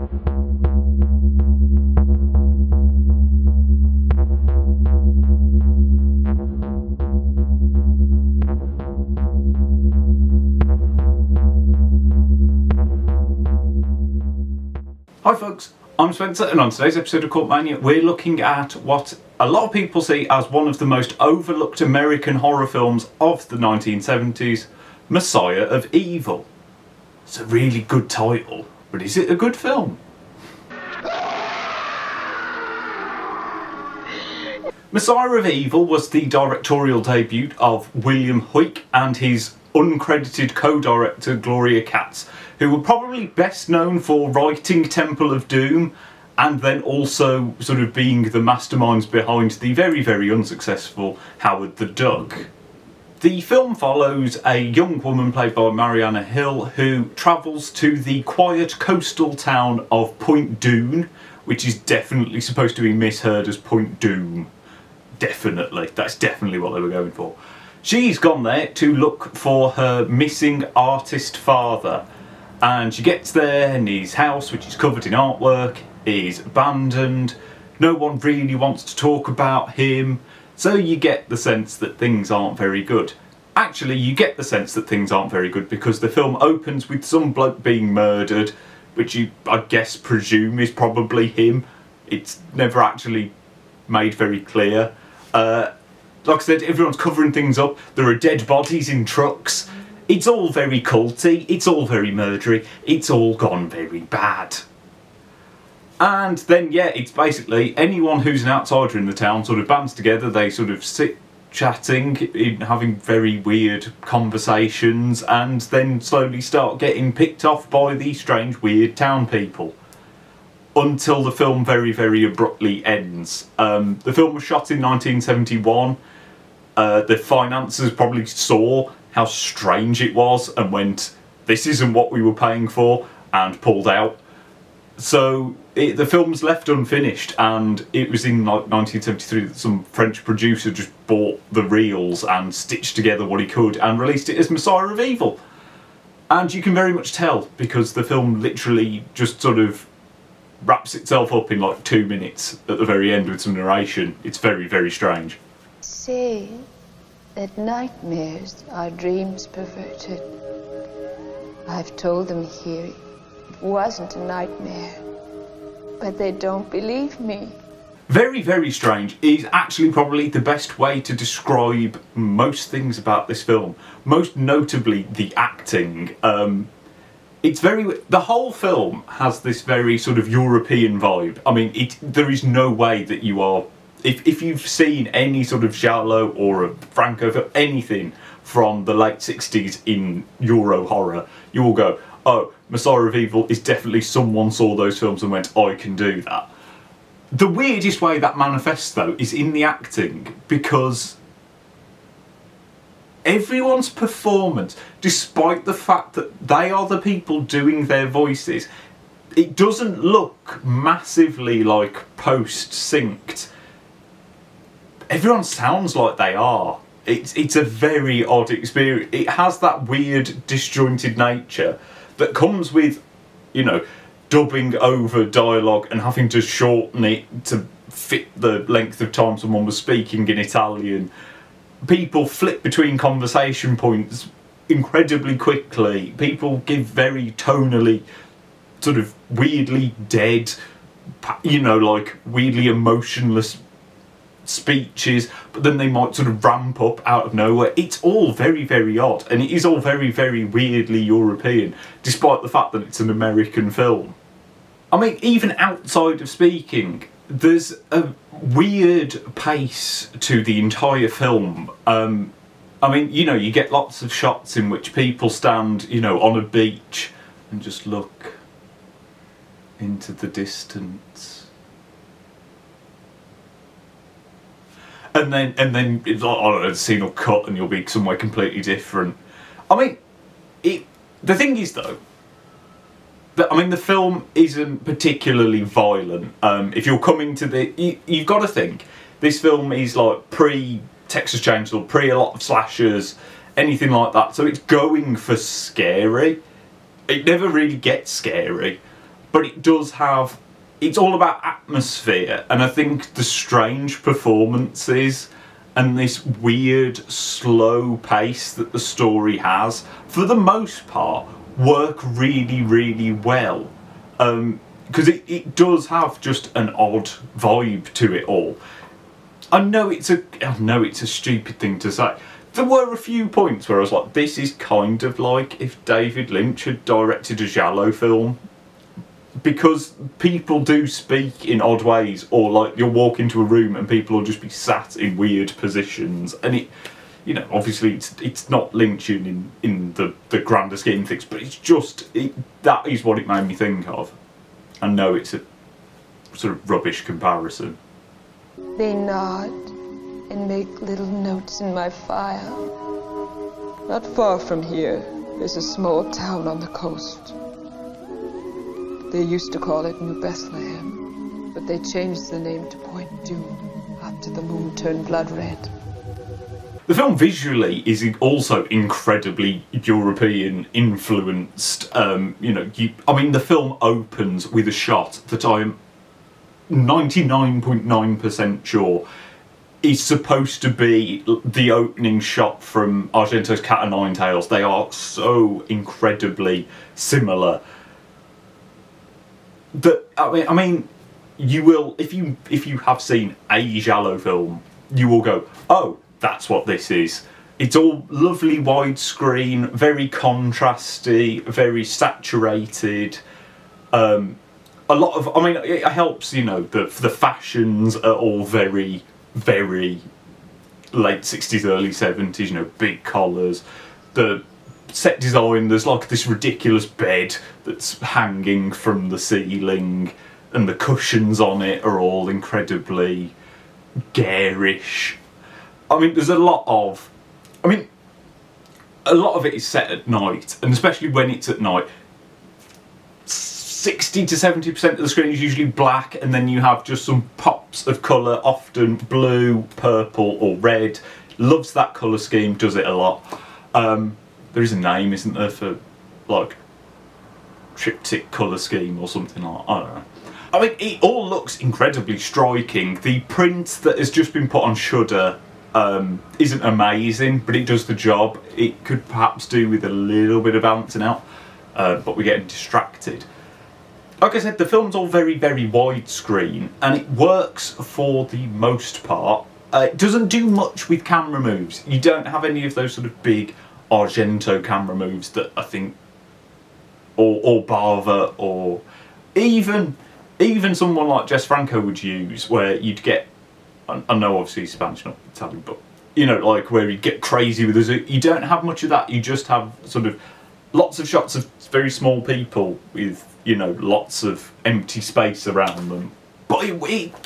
Hi folks, I'm Spencer, and on today's episode of Cult Mania we're looking at what a lot of people see as one of the most overlooked American horror films of the 1970s, Messiah of Evil. It's a really good title, but is it a good film? Messiah of Evil was the directorial debut of William Huyck and his uncredited co-director Gloria Katz, who were probably best known for writing Temple of Doom and then also sort of being the masterminds behind the very, very unsuccessful Howard the Duck. The film follows a young woman played by Mariana Hill who travels to the quiet coastal town of Point Doon, which is definitely supposed to be misheard as Point Doom. Definitely, that's definitely what they were going for. She's gone there to look for her missing artist father, and she gets there and his house, which is covered in artwork, is abandoned. No one really wants to talk about him, so you get the sense that things aren't very good. Actually, you get the sense that things aren't very good because the film opens with some bloke being murdered, which you, I guess, presume is probably him. It's never actually made very clear. Like I said, everyone's covering things up. There are dead bodies in trucks. It's all very culty. It's all very murdery. It's all gone very bad. And then, yeah, it's basically anyone who's an outsider in the town sort of bands together. They sort of sit chatting, having very weird conversations, and then slowly start getting picked off by the strange, weird town people. Until the film very, very abruptly ends. The film was shot in 1971. The financiers probably saw how strange it was and went, this isn't what we were paying for, and pulled out. So the film's left unfinished, and it was in like 1973 that some French producer just bought the reels and stitched together what he could and released it as Messiah of Evil. And you can very much tell because the film literally just sort of wraps itself up in like 2 minutes at the very end with some narration. It's very, very strange. Say that nightmares are dreams perverted. I've told them here it wasn't a nightmare, but they don't believe me. Very, very strange is actually probably the best way to describe most things about this film. Most notably the acting. It's very... The whole film has this very sort of European vibe. I mean, there is no way that you are... If you've seen any sort of giallo or a Franco film, anything from the late 60s in Euro horror, you will go, oh, Messiah of Evil is definitely someone saw those films and went, I can do that. The weirdest way that manifests, though, is in the acting, because everyone's performance, despite the fact that they are the people doing their voices, it doesn't look massively like post-synced. Everyone sounds like they are. It's a very odd experience. It has that weird disjointed nature that comes with, you know, dubbing over dialogue and having to shorten it to fit the length of time someone was speaking in Italian. People flip between conversation points incredibly quickly. People give very tonally sort of weirdly dead, you know, like weirdly emotionless speeches, but then they might sort of ramp up out of nowhere. It's all very, very odd, and it is all very, very weirdly European, despite the fact that it's an American film. I mean, even outside of speaking, there's a weird pace to the entire film. I mean, you know, you get lots of shots in which people stand, you know, on a beach and just look into the distance. And then it's like, I don't know, the scene will cut and you'll be somewhere completely different. I mean, the thing is though, that, I mean, the film isn't particularly violent. If you're coming to you've got to think, this film is like pre-Texas Chainsaw, pre a lot of slashers, anything like that. So it's going for scary. It never really gets scary. but it does have, it's all about atmosphere, and I think the strange performances and this weird slow pace that the story has, for the most part, work really, really well. Because it does have just an odd vibe to it all. I know it's a stupid thing to say. There were a few points where I was like, this is kind of like if David Lynch had directed a giallo film. Because people do speak in odd ways, or like you'll walk into a room and people will just be sat in weird positions, and it, you know, obviously it's not Lynchian in the grander scheme of things, but it's just, that is what it made me think of. I know it's a sort of rubbish comparison. They nod and make little notes in my file. Not far from here, there's a small town on the coast. They used to call it New Bethlehem, but they changed the name to Point Doom after the moon turned blood red. The film visually is also incredibly European influenced. The film opens with a shot that I'm 99.9% sure is supposed to be the opening shot from Argento's Cat o' Nine Tails. They are so incredibly similar. You will, if you have seen a giallo film, you will go, oh, that's what this is. It's all lovely widescreen, very contrasty, very saturated. A lot of, it helps, the fashions are all very, very late 60s, early 70s, big collars. The set design, there's like this ridiculous bed that's hanging from the ceiling, and the cushions on it are all incredibly garish. There's a lot of it is set at night, and especially when it's at night, 60 to 70% of the screen is usually black, and then you have just some pops of colour, often blue, purple or red. Loves that colour scheme, does it a lot. There is a name, isn't there, for like triptych colour scheme or something like that. I don't know. It all looks incredibly striking. The print that has just been put on Shudder isn't amazing, but it does the job. It could perhaps do with a little bit of balancing out, but we're getting distracted. Like I said, the film's all very, very widescreen, and it works for the most part. It doesn't do much with camera moves. You don't have any of those sort of big Argento camera moves that I think, or Bava, or even someone like Jess Franco would use, where you'd get, I know obviously he's Spanish, not Italian, but like where you'd get crazy with the zoom. You don't have much of that. You just have sort of lots of shots of very small people with lots of empty space around them, but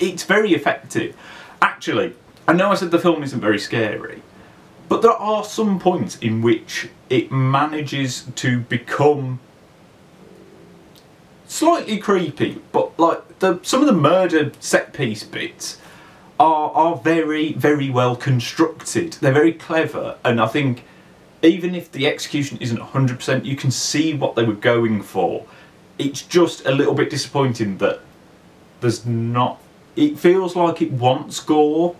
it's very effective. Actually, I know I said the film isn't very scary, but there are some points in which it manages to become slightly creepy, but like some of the murder set piece bits are very, very well constructed. They're very clever, and I think even if the execution isn't 100%, you can see what they were going for. It's just a little bit disappointing that there's not... It feels like it wants gore,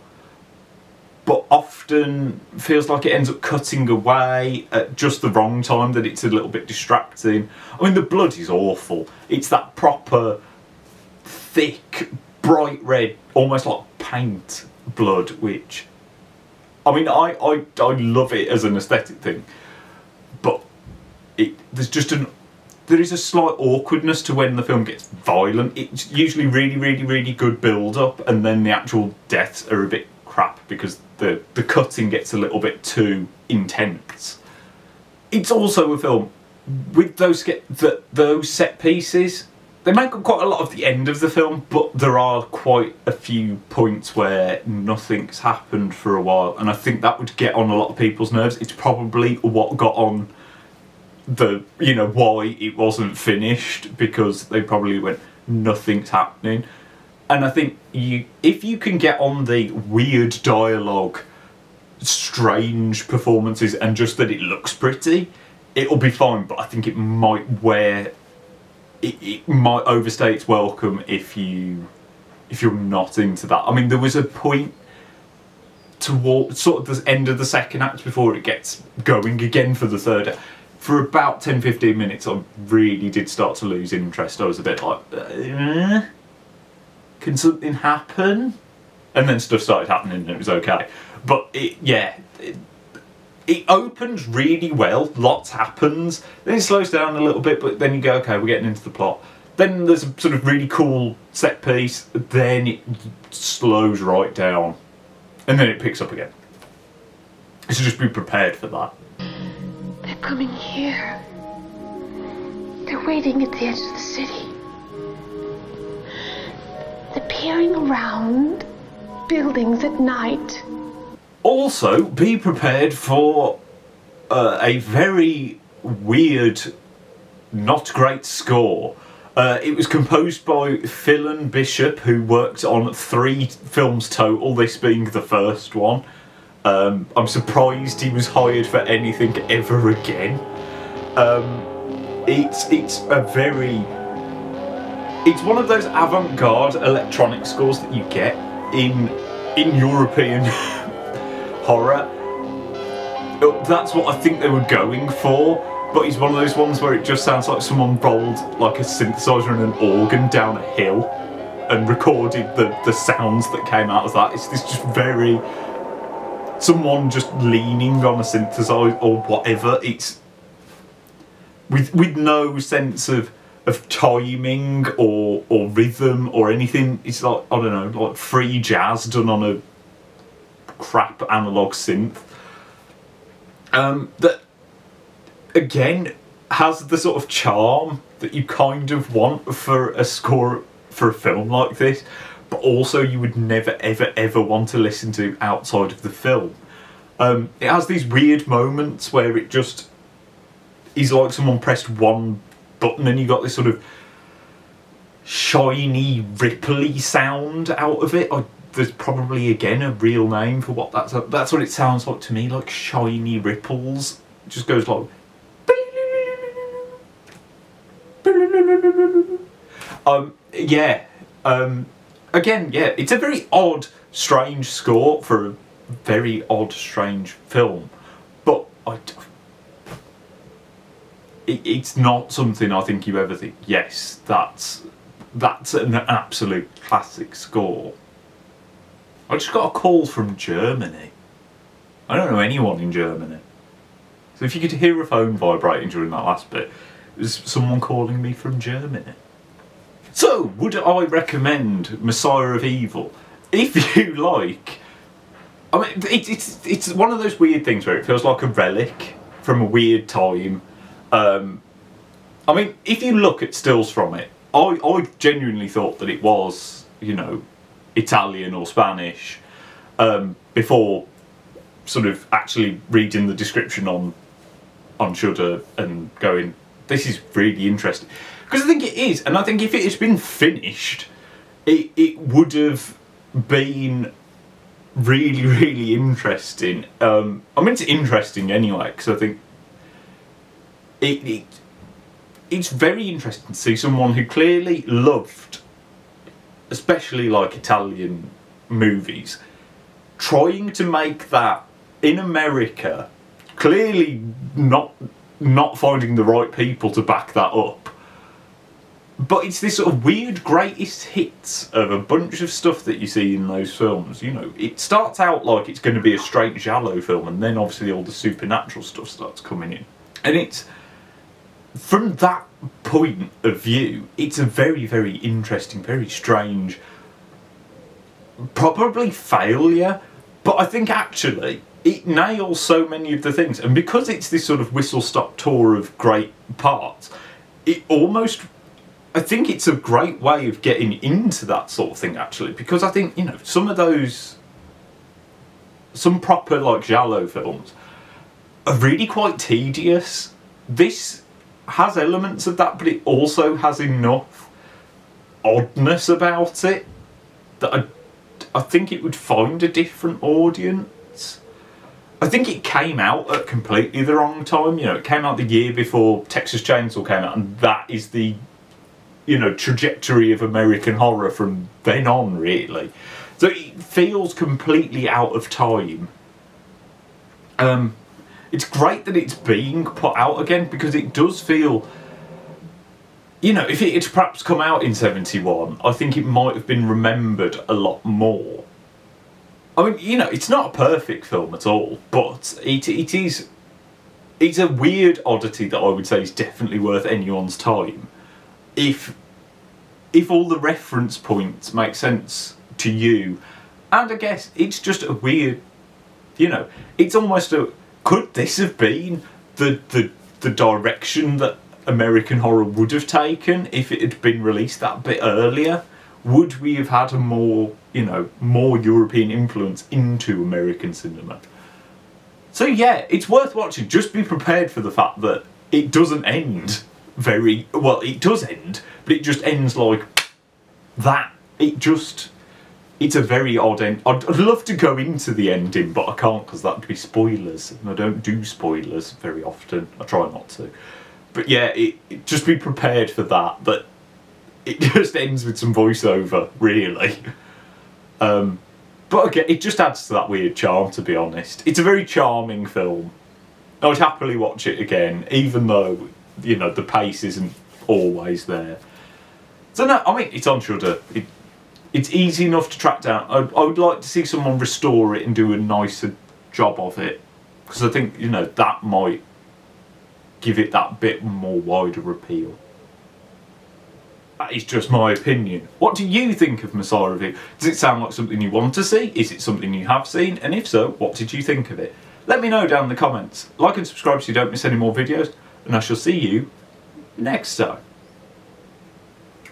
but often feels like it ends up cutting away at just the wrong time, that it's a little bit distracting. The blood is awful. It's that proper, thick, bright red, almost like paint blood, which... I love it as an aesthetic thing, but there is a slight awkwardness to when the film gets violent. It's usually really, really, really good build-up, and then the actual deaths are a bit crap because the cutting gets a little bit too intense. It's also a film with those set pieces. They make up quite a lot of the end of the film, but there are quite a few points where nothing's happened for a while, and I think that would get on a lot of people's nerves. It's probably what got on why it wasn't finished, because they probably went, nothing's happening. And I think if you can get on the weird dialogue, strange performances, and just that it looks pretty, it'll be fine, but I think it might wear it might overstay its welcome if you're not into that. I mean, there was a point towards sort of the end of the second act before it gets going again for the third act. For about 10-15 minutes, I really did start to lose interest. I was a bit like, can something happen? And then stuff started happening and it was okay. But it opens really well, lots happens, then it slows down a little bit, but then you go, okay, we're getting into the plot. Then there's a sort of really cool set piece, then it slows right down, and then it picks up again. So just be prepared for that. They're coming here. They're waiting at the edge of the city. They're peering around buildings at night. Also, be prepared for a very weird, not great score. It was composed by Phil Bishop, who worked on 3 films total, this being the first one. I'm surprised he was hired for anything ever again. It's one of those avant-garde electronic scores that you get in European horror. That's what I think they were going for, but it's one of those ones where it just sounds like someone rolled like a synthesizer and an organ down a hill and recorded the sounds that came out of that. It's this just very someone just leaning on a synthesizer or whatever. It's with no sense of timing or rhythm or anything. It's like, I don't know, like free jazz done on a crap analog synth. That again has the sort of charm that you kind of want for a score for a film like this, but also you would never ever want to listen to outside of the film. It has these weird moments where it just is like someone pressed one button and you got this sort of shiny, ripply sound out of it. There's probably again a real name for what that's what it sounds like to me, like shiny ripples. It just goes like again, it's a very odd, strange score for a very odd, strange film, but it's not something I think you ever think, yes, that's an absolute classic score. I just got a call from Germany. I don't know anyone in Germany. So if you could hear a phone vibrating during that last bit, it was someone calling me from Germany. So, would I recommend Messiah of Evil? If you like... I mean, it's one of those weird things where it feels like a relic from a weird time. I mean, if you look at stills from it, I genuinely thought that it was, Italian or Spanish, before sort of actually reading the description on Shudder and going, this is really interesting. Because I think it is, and I think if it had been finished, it would have been really, really interesting. I mean, it's interesting anyway, because I think it's very interesting to see someone who clearly loved, especially like Italian movies, trying to make that in America, clearly not finding the right people to back that up. But it's this sort of weird greatest hits of a bunch of stuff that you see in those films. It starts out like it's going to be a straight giallo film, and then obviously all the supernatural stuff starts coming in. And it's, from that point of view, it's a very, very interesting, very strange, probably failure, but I think actually it nails so many of the things. And because it's this sort of whistle-stop tour of great parts, it almost... I think it's a great way of getting into that sort of thing, actually, because I think, some proper, like, giallo films are really quite tedious. This has elements of that, but it also has enough oddness about it that I think it would find a different audience. I think it came out at completely the wrong time. It came out the year before Texas Chainsaw came out, and that is the you know, trajectory of American horror from then on, really. So it feels completely out of time. It's great that it's being put out again, because it does feel, you know, if it had perhaps come out in 71, I think it might have been remembered a lot more. I mean, you know, it's not a perfect film at all, but it's a weird oddity that I would say is definitely worth anyone's time. If all the reference points make sense to you, and I guess it's just a weird, you know, it's almost a, could this have been the direction that American horror would have taken if it had been released that bit earlier? Would we have had a more, you know, more European influence into American cinema? So yeah, it's worth watching. Just be prepared for the fact that it doesn't end very well. It does end, but it just ends like that. It's a very odd end. I'd love to go into the ending, but I can't, because that'd be spoilers, and I don't do spoilers very often. I try not to. But yeah, just be prepared for that. But it just ends with some voiceover, really. But again, it just adds to that weird charm, to be honest. It's a very charming film. I would happily watch it again, even though, you know, the pace isn't always there. So no, I mean, it's on Shudder. It's easy enough to track down. I would like to see someone restore it and do a nicer job of it, because I think, you know, that might give it that bit more wider appeal. That is just my opinion. What do you think of Messiah of Evil? Does it sound like something you want to see? Is it something you have seen? And if so, what did you think of it? Let me know down in the comments. Like and subscribe so you don't miss any more videos, and I shall see you next time.